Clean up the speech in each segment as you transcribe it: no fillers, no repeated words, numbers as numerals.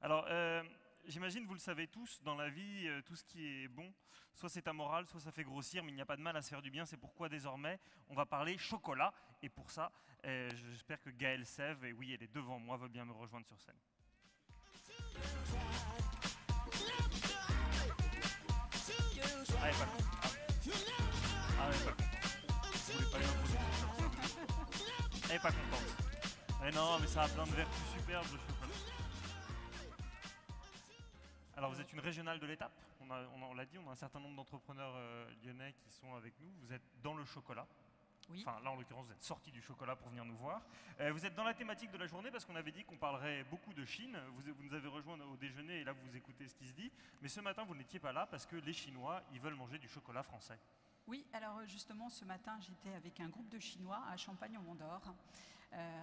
Alors, j'imagine, vous le savez tous, dans la vie, tout ce qui est bon, soit c'est amoral, soit ça fait grossir, mais il n'y a pas de mal à se faire du bien. C'est pourquoi désormais, on va parler chocolat. Et pour ça, j'espère que Gaëlle Sève, et oui, elle est devant moi, veut bien me rejoindre sur scène. Ah, elle est pas contente. Ah, elle est pas contente. Vous voulez pas lui imposer quelque chose. Elle est pas contente. Mais non, mais ça a plein de vertus superbes, le chocolat. Alors vous êtes une régionale de l'étape, on l'a dit, on a un certain nombre d'entrepreneurs lyonnais qui sont avec nous. Vous êtes dans le chocolat. Oui. Enfin là en l'occurrence vous êtes sortis du chocolat pour venir nous voir. Vous êtes dans la thématique de la journée parce qu'on avait dit qu'on parlerait beaucoup de Chine. Vous nous avez rejoint au déjeuner et là vous écoutez ce qui se dit. Mais ce matin vous n'étiez pas là parce que les Chinois ils veulent manger du chocolat français. Oui, alors justement, ce matin, j'étais avec un groupe de Chinois à Champagne-au-Mont-d'Or.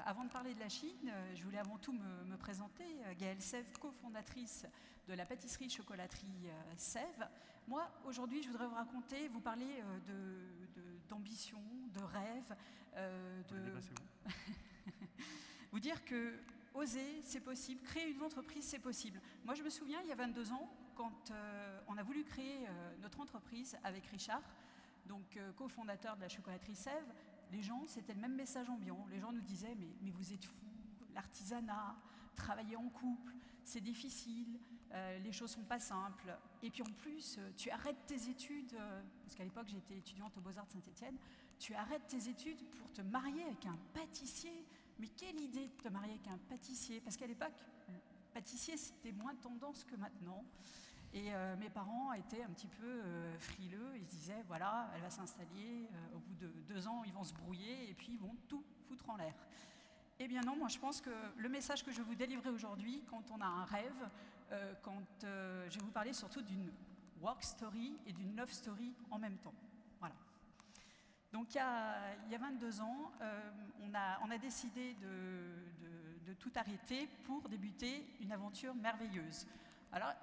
Avant de parler de la Chine, je voulais avant tout me présenter. Gaëlle Sève, cofondatrice de la pâtisserie-chocolaterie Sève. Moi, aujourd'hui, je voudrais vous raconter, vous parler d'ambition, de rêve, vous dire que oser, c'est possible, créer une entreprise, c'est possible. Moi, je me souviens, il y a 22 ans, quand on a voulu créer notre entreprise avec Richard, donc cofondateur de la chocolaterie Sève, les gens, c'était le même message ambiant. Les gens nous disaient, mais vous êtes fous, l'artisanat, travailler en couple, c'est difficile, les choses sont pas simples. Et puis en plus, tu arrêtes tes études, parce qu'à l'époque j'étais étudiante aux Beaux-Arts de Saint-Étienne, tu arrêtes tes études pour te marier avec un pâtissier. Mais quelle idée de te marier avec un pâtissier? Parce qu'à l'époque, le pâtissier, c'était moins tendance que maintenant. Et mes parents étaient un petit peu frileux, ils se disaient, voilà, elle va s'installer, au bout de 2 ans, ils vont se brouiller et puis ils vont tout foutre en l'air. Eh bien non, moi je pense que le message que je vais vous délivrer aujourd'hui, quand on a un rêve, je vais vous parler surtout d'une work story et d'une love story en même temps. Voilà. Donc il y a 22 ans, on a décidé de tout arrêter pour débuter une aventure merveilleuse. Alors,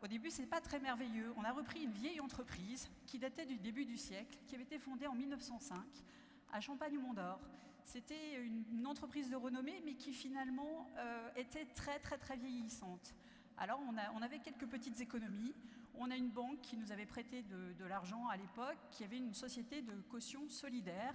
au début, ce n'est pas très merveilleux. On a repris une vieille entreprise qui datait du début du siècle, qui avait été fondée en 1905 à Champagne-au-Mont-d'Or. C'était une entreprise de renommée, mais qui finalement était très vieillissante. Alors on avait quelques petites économies. On a une banque qui nous avait prêté de l'argent à l'époque, qui avait une société de caution solidaire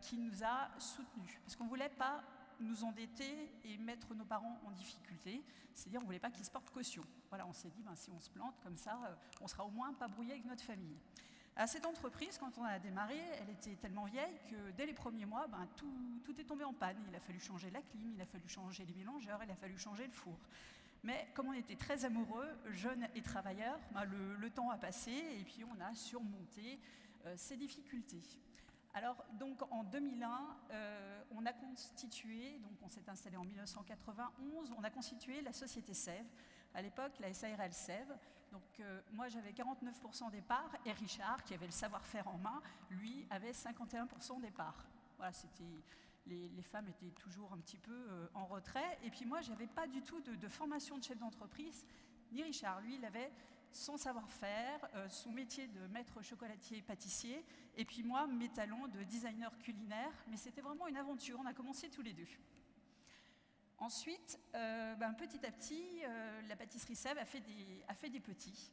qui nous a soutenus. Parce qu'on ne voulait pas nous endetter et mettre nos parents en difficulté, c'est-à-dire on ne voulait pas qu'ils se portent caution. Voilà, on s'est dit, si on se plante comme ça, on sera au moins pas brouillé avec notre famille. À cette entreprise, quand on a démarré, elle était tellement vieille que dès les premiers mois, tout est tombé en panne. Il a fallu changer la clim, il a fallu changer les mélangeurs, il a fallu changer le four. Mais comme on était très amoureux, jeunes et travailleurs, le temps a passé et puis on a surmonté ces difficultés. Alors, donc, en 2001, on a constitué, donc on s'est installé en 1991, on a constitué la société Sève, à l'époque la SARL Sève. Donc, moi, j'avais 49% des parts et Richard, qui avait le savoir-faire en main, lui, avait 51% des parts. Voilà, les femmes étaient toujours un petit peu en retrait. Et puis moi, je n'avais pas du tout de formation de chef d'entreprise, ni Richard. Lui, il avait son savoir-faire, son métier de maître chocolatier pâtissier, et puis moi, mes talents de designer culinaire. Mais c'était vraiment une aventure, on a commencé tous les deux. Ensuite, petit à petit, la pâtisserie Sève a fait des petits.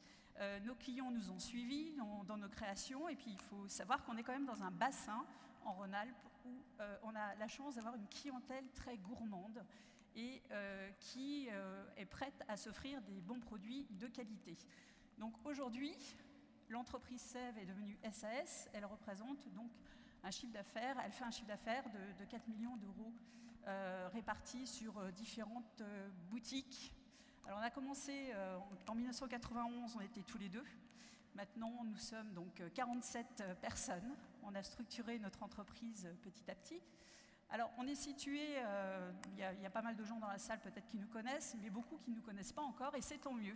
Nos clients nous ont suivis dans nos créations, et puis il faut savoir qu'on est quand même dans un bassin en Rhône-Alpes où on a la chance d'avoir une clientèle très gourmande et qui est prête à s'offrir des bons produits de qualité. Donc aujourd'hui, l'entreprise Sève est devenue SAS, elle représente donc un chiffre d'affaires, elle fait un chiffre d'affaires de 4 millions d'euros répartis sur différentes boutiques. Alors on a commencé en 1991, on était tous les deux. Maintenant, nous sommes donc 47 personnes. On a structuré notre entreprise petit à petit. Alors, on est situé, il y a pas mal de gens dans la salle peut-être qui nous connaissent, mais beaucoup qui ne nous connaissent pas encore, et c'est tant mieux,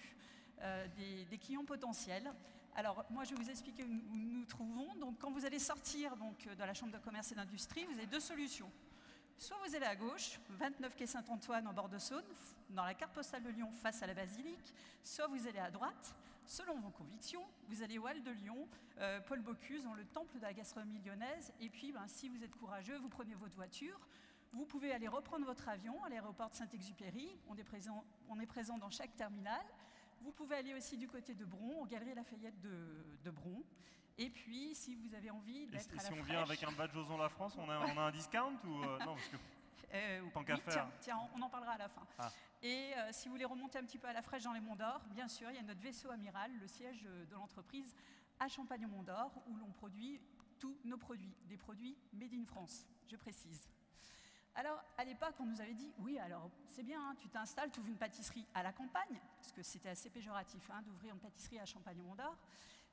des clients potentiels. Alors, moi, je vais vous expliquer où nous nous trouvons. Donc, quand vous allez sortir de la Chambre de commerce et d'industrie, vous avez 2 solutions. Soit vous allez à gauche, 29 quai Saint-Antoine en bord de Saône, dans la carte postale de Lyon face à la basilique, soit vous allez à droite, selon vos convictions, vous allez au Hall de Lyon, Paul Bocuse, dans le temple de la gastronomie lyonnaise, et puis si vous êtes courageux, vous prenez votre voiture, Vous pouvez aller reprendre votre avion à l'aéroport de Saint-Exupéry. On est présent dans chaque terminal. Vous pouvez aller aussi du côté de Bron, aux Galeries Lafayette de Bron. Et puis, si vous avez envie d'être à la fraîche... Si on vient avec un badge Ozon La France, on a un discount ou non, parce que tant qu'à faire. Tiens, on en parlera à la fin. Ah. Et si vous voulez remonter un petit peu à la fraîche dans les Monts d'Or, bien sûr, il y a notre vaisseau amiral, le siège de l'entreprise à Champagne-Mont d'Or, où l'on produit tous nos produits, des produits made in France, je précise. Alors, à l'époque, on nous avait dit, oui, alors, c'est bien, hein, tu t'installes, tu ouvres une pâtisserie à la campagne, parce que c'était assez péjoratif hein, d'ouvrir une pâtisserie à Champagne-Mont d'Or,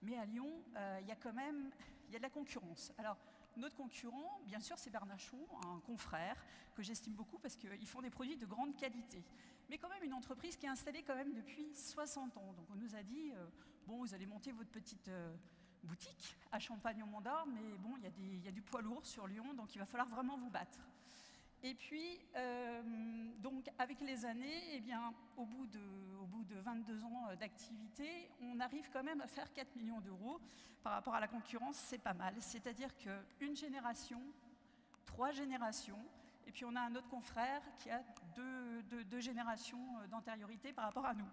mais à Lyon, il y a quand même de la concurrence. Alors, notre concurrent, bien sûr, c'est Bernachon, un confrère que j'estime beaucoup parce qu'ils font des produits de grande qualité. Mais quand même une entreprise qui est installée quand même depuis 60 ans. Donc on nous a dit, bon, vous allez monter votre petite boutique à Champagne-Mont d'Or, mais bon, il y a du poids lourd sur Lyon, donc il va falloir vraiment vous battre. Et puis, donc, avec les années, eh bien, au bout de 22 ans d'activité, on arrive quand même à faire 4 millions d'euros. Par rapport à la concurrence, c'est pas mal. C'est-à-dire qu'une génération, 3 générations, et puis on a un autre confrère qui a deux générations d'antériorité par rapport à nous.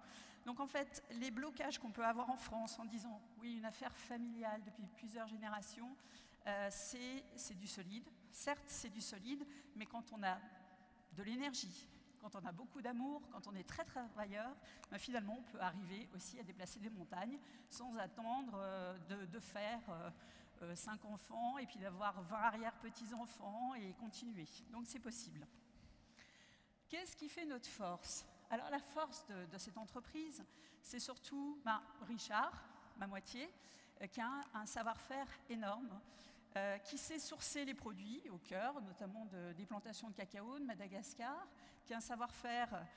Donc en fait, les blocages qu'on peut avoir en France en disant « oui, une affaire familiale depuis plusieurs générations », c'est du solide. Certes, c'est du solide, mais quand on a de l'énergie, quand on a beaucoup d'amour, quand on est très travailleur, ben finalement, on peut arriver aussi à déplacer des montagnes sans attendre de faire 5 enfants et puis d'avoir 20 arrière-petits-enfants et continuer. Donc, c'est possible. Qu'est-ce qui fait notre force? Alors, la force de cette entreprise, c'est surtout Richard, ma moitié, qui a un savoir-faire énorme, qui sait sourcer les produits au cœur, notamment des plantations de cacao de Madagascar, qui a un savoir-faire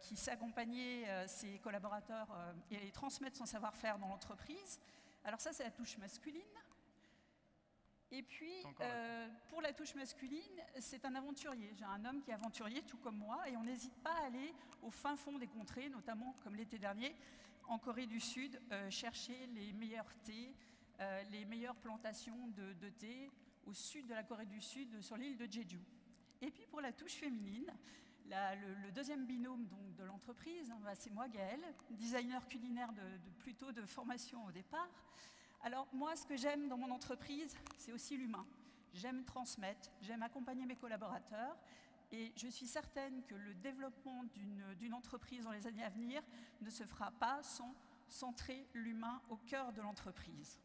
qui sait accompagner ses collaborateurs et transmettre son savoir-faire dans l'entreprise. Alors ça, c'est la touche masculine. Et puis, pour la touche masculine, c'est un aventurier. J'ai un homme qui est aventurier, tout comme moi, et on n'hésite pas à aller au fin fond des contrées, notamment, comme l'été dernier, en Corée du Sud, chercher les meilleurs thés, les meilleures plantations de thé au sud de la Corée du Sud, sur l'île de Jeju. Et puis pour la touche féminine, le deuxième binôme donc, de l'entreprise, c'est moi, Gaëlle, designer culinaire plutôt de formation au départ. Alors moi, ce que j'aime dans mon entreprise, c'est aussi l'humain. J'aime transmettre, j'aime accompagner mes collaborateurs, et je suis certaine que le développement d'une entreprise dans les années à venir ne se fera pas sans centrer l'humain au cœur de l'entreprise.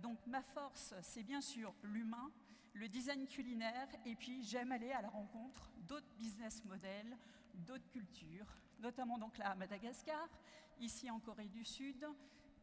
Donc ma force, c'est bien sûr l'humain, le design culinaire, et puis j'aime aller à la rencontre d'autres business models, d'autres cultures, notamment donc là à Madagascar, ici en Corée du Sud,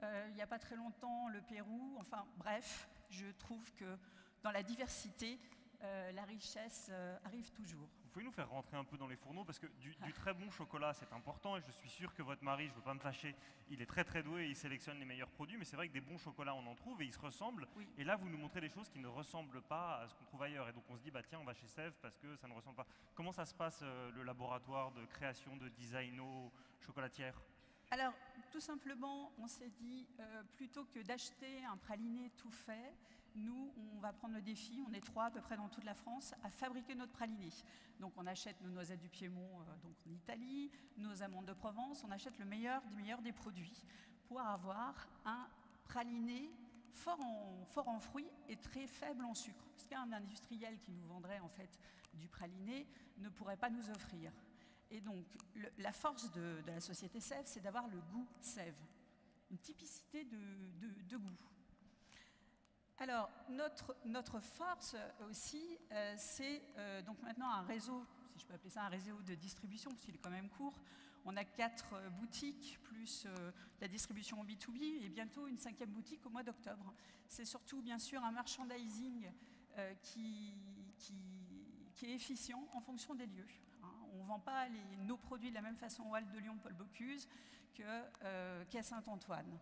il n'y a pas très longtemps le Pérou, enfin bref, je trouve que dans la diversité, la richesse arrive toujours. Vous pouvez nous faire rentrer un peu dans les fourneaux parce que du très bon chocolat c'est important et je suis sûr que votre mari, je ne veux pas me fâcher, il est très très doué et il sélectionne les meilleurs produits, mais c'est vrai que des bons chocolats on en trouve et ils se ressemblent. Oui. Et là vous nous montrez des choses qui ne ressemblent pas à ce qu'on trouve ailleurs et donc on se dit bah tiens on va chez Sèvres parce que ça ne ressemble pas. Comment ça se passe le laboratoire de création de designo chocolatière? Alors tout simplement on s'est dit plutôt que d'acheter un praliné tout fait, nous, on va prendre le défi, on est 3 à peu près dans toute la France, à fabriquer notre praliné. Donc on achète nos noisettes du Piémont donc en Italie, nos amandes de Provence, on achète le meilleur des produits pour avoir un praliné fort en fruits et très faible en sucre. Ce qu'un industriel qui nous vendrait en fait du praliné ne pourrait pas nous offrir. Et donc la force de la société Sèvres, c'est d'avoir le goût Sèvres, une typicité de goût. Alors, notre force aussi, c'est donc maintenant un réseau, si je peux appeler ça un réseau de distribution, parce qu'il est quand même court. On a 4 boutiques, plus la distribution en B2B, et bientôt une 5e boutique au mois d'octobre. C'est surtout, bien sûr, un merchandising qui est efficient en fonction des lieux. Hein. On ne vend pas nos produits de la même façon au Halles de Lyon, Paul Bocuse, qu'à Saint-Antoine.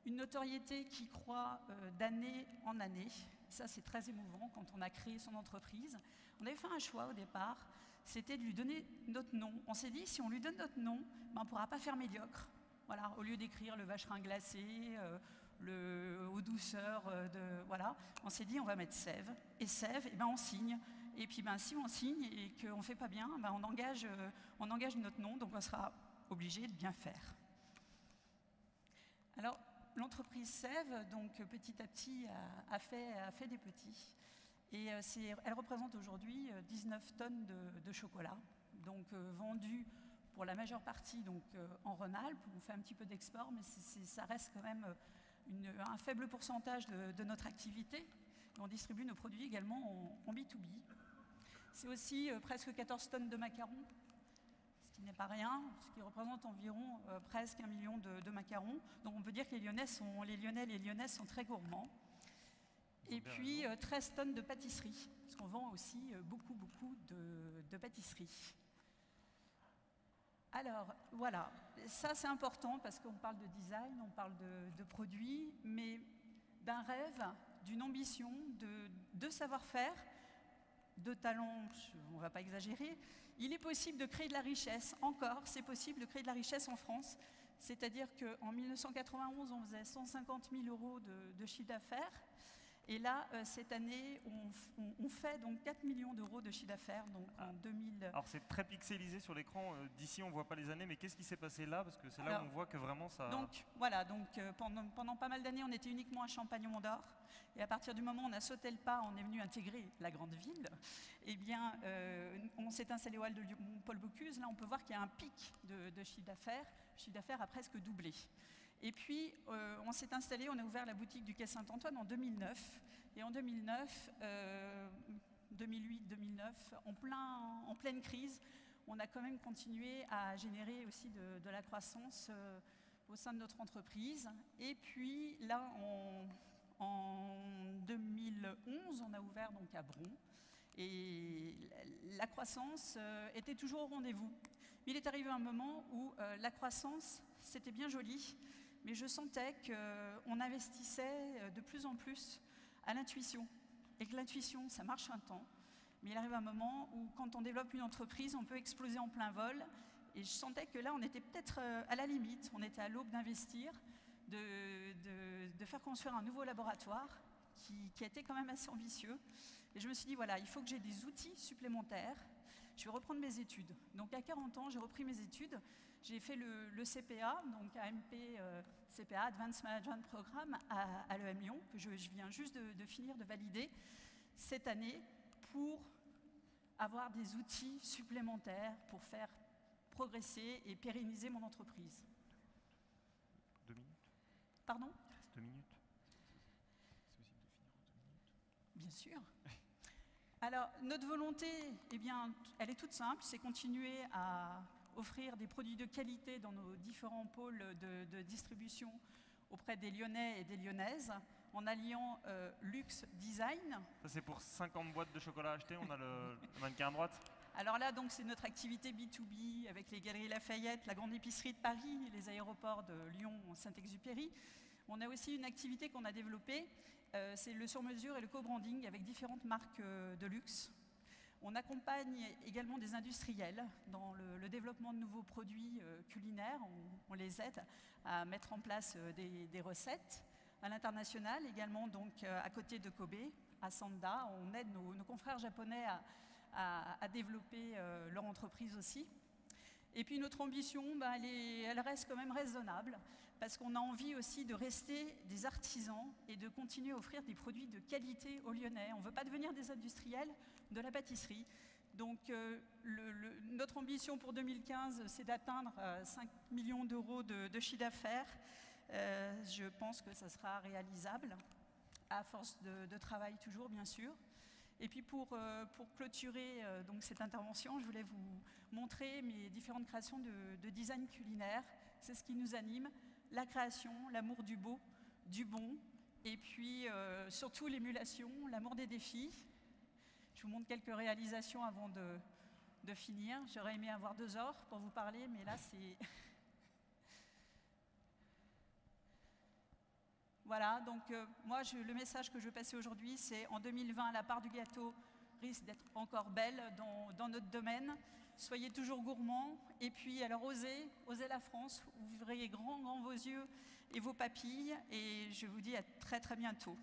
Une notoriété qui croît d'année en année. Ça, c'est très émouvant quand on a créé son entreprise. On avait fait un choix au départ, c'était de lui donner notre nom. On s'est dit, si on lui donne notre nom, ben, on ne pourra pas faire médiocre. Voilà, au lieu d'écrire le vacherin glacé, aux douceurs, voilà. On s'est dit, on va mettre Sèvres. Et Sèvres, eh ben, on signe Et puis si on signe et qu'on ne fait pas bien, on engage notre nom, donc on sera obligé de bien faire. Alors, l'entreprise Sève, donc petit à petit, a fait des petits. Et elle représente aujourd'hui 19 tonnes de chocolat, donc vendu pour la majeure partie donc, en Rhône-Alpes. On fait un petit peu d'export, mais ça reste quand même un faible pourcentage de notre activité. On distribue nos produits également en B2B. C'est aussi presque 14 tonnes de macarons, ce qui n'est pas rien, ce qui représente environ presque 1 million de macarons. Donc on peut dire que les Lyonnais et les Lyonnaises sont très gourmands. Et puis 13 tonnes de pâtisserie, parce qu'on vend aussi beaucoup de pâtisserie. Alors voilà, ça c'est important parce qu'on parle de design, on parle de produits, mais d'un rêve, d'une ambition, de savoir-faire, de talent, on ne va pas exagérer. Il est possible de créer de la richesse, encore, c'est possible de créer de la richesse en France. C'est-à-dire qu'en 1991, on faisait 150 000 € de chiffre d'affaires. Et là, cette année, on fait donc 4 millions d'euros de chiffre d'affaires en 2000. Alors c'est très pixelisé sur l'écran, d'ici on ne voit pas les années, mais qu'est-ce qui s'est passé là? Parce que c'est là où on voit que vraiment ça... Donc voilà, pendant pas mal d'années, on était uniquement à Champagne-Mont-d'Or. Et à partir du moment où on a sauté le pas, on est venu intégrer la grande ville, eh bien, on s'est installé au hall de Paul Bocuse. Là, on peut voir qu'il y a un pic de chiffre d'affaires. Le chiffre d'affaires a presque doublé. Et puis, on s'est installé, on a ouvert la boutique du Quai Saint-Antoine en 2009. Et en 2009, 2008-2009, en pleine crise, on a quand même continué à générer aussi de la croissance au sein de notre entreprise. Et puis, là, en 2011, on a ouvert donc à Bron. Et la croissance était toujours au rendez-vous. Mais il est arrivé un moment où la croissance, c'était bien joli, mais je sentais qu'on investissait de plus en plus à l'intuition. Et que l'intuition, ça marche un temps, mais il arrive un moment où quand on développe une entreprise, on peut exploser en plein vol. Et je sentais que là, on était peut-être à la limite, on était à l'aube d'investir, de faire construire un nouveau laboratoire qui a été quand même assez ambitieux. Et je me suis dit, voilà, il faut que j'ai des outils supplémentaires. Je vais reprendre mes études. Donc à 40 ans, j'ai repris mes études. J'ai fait le CPA, donc AMP CPA, Advanced Management Programme, à l'EM Lyon, que je viens juste de finir de valider cette année pour avoir des outils supplémentaires pour faire progresser et pérenniser mon entreprise. 2 minutes. Pardon? 2 minutes. C'est possible de finir en 2 minutes? Bien sûr. Alors, notre volonté, eh bien, elle est toute simple, c'est continuer à offrir des produits de qualité dans nos différents pôles de distribution auprès des Lyonnais et des Lyonnaises, en alliant luxe, design. Ça, c'est pour 50 boîtes de chocolat achetées, on a le mannequin à droite. Alors là, donc, c'est notre activité B2B avec les Galeries Lafayette, la Grande Épicerie de Paris, les aéroports de Lyon, Saint-Exupéry. On a aussi une activité qu'on a développée, c'est le sur-mesure et le co-branding avec différentes marques de luxe. On accompagne également des industriels dans le développement de nouveaux produits culinaires. On les aide à mettre en place des recettes. À l'international également, donc à côté de Kobe, à Sanda, on aide nos confrères japonais à développer leur entreprise aussi. Et puis notre ambition, elle reste quand même raisonnable, parce qu'on a envie aussi de rester des artisans et de continuer à offrir des produits de qualité aux Lyonnais. On ne veut pas devenir des industriels de la pâtisserie. Donc notre ambition pour 2015, c'est d'atteindre 5 millions d'euros de chiffre d'affaires. Je pense que ça sera réalisable, à force de travail toujours, bien sûr. Et puis pour clôturer donc cette intervention, je voulais vous montrer mes différentes créations de design culinaire. C'est ce qui nous anime, la création, l'amour du beau, du bon, et puis surtout l'émulation, l'amour des défis. Je vous montre quelques réalisations avant de finir. J'aurais aimé avoir 2 heures pour vous parler, mais là c'est... Voilà, donc moi, le message que je veux passer aujourd'hui, c'est en 2020, la part du gâteau risque d'être encore belle dans notre domaine. Soyez toujours gourmands, et puis alors osez la France, vous verrez grand vos yeux et vos papilles, et je vous dis à très très bientôt.